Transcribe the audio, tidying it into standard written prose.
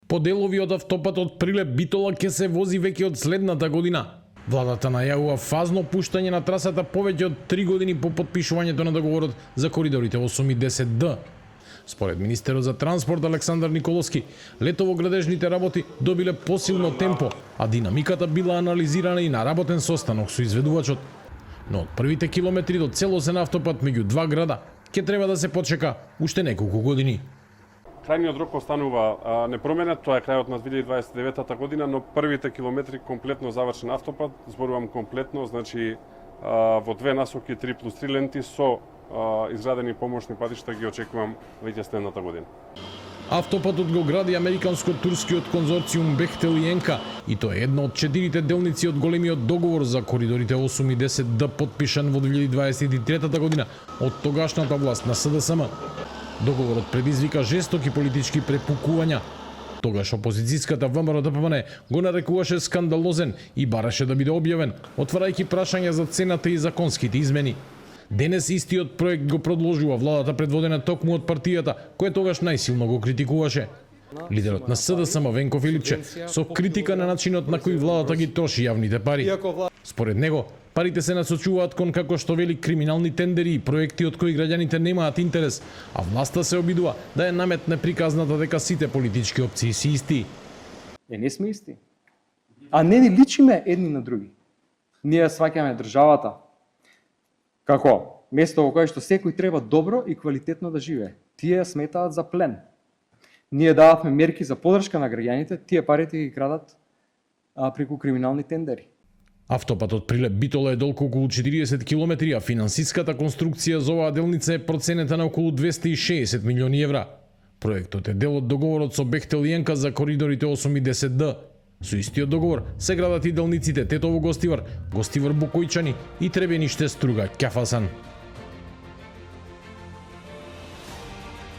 По делови од автопатот Прилеп Битола ќе се вози веќе од следната година. Владата најавува фазно пуштање на трасата повеќе од 3 години по потпишувањето на договорот за коридорите 8 и 10Д. Според министерот за транспорт Александар Николовски, летово градежните работи добиле посилно темпо, а динамиката била анализирана и на работен состанок со изведувачот. Но од првите километри до целосен автопат меѓу два града ќе треба да се почека уште неколку години. Крајниот рок останува непроменет, тоа е крајот на 2029 година, но првите километри комплетно завршен автопат, зборувам комплетно, значи во две насоки 3+3 ленти со изградени помошни патишта ги очекувам веќе следната година. Автопатот го гради американско-турскиот конзорциум Бехтел и Енка и тоа е една од 4 делници од големиот договор за коридорите 8 и 10Д подпишан во 2023 година од тогашната власт на СДСМ. Договорот предизвика жестоки политички препукувања. Тогаш опозицијската ВМРО-ДПМН го нарекуваше скандалозен и бараше да биде објавен, отварајќи прашања за цената и законските измени. Денес истиот проект го продолжува владата предводена токму од партијата, која тогаш најсилно го критикуваше. Лидерот на СДСМ Венко Филипче со критика на начинот на кој владата ги троши јавните пари. Според него, парите се насочуваат кон, како што вели, криминални тендери и проекти од кои граѓаните немаат интерес, а власта се обидува да ја наметне приказната дека сите политички опции се исти. Не сме исти. А не ни личиме едни на други. Ние сваќаме државата како место во кое што секој треба добро и квалитетно да живее. Тие сметаат за плен. Ние дававме мерки за подршка на граѓаните, тие парите ги крадат преку криминални тендери. Автопатот Прилеп Битола е долг околу 40 километри, а финансиската конструкција за оваа делница е проценета на околу 260 милиони евра. Проектот е дел од договорот со Бехтел и Енка за коридорите 8 и 10Д. Со истиот договор се градат и делниците Тетово Гостивар, Гостивар Букојчани и Требениште Струга Ќафасан.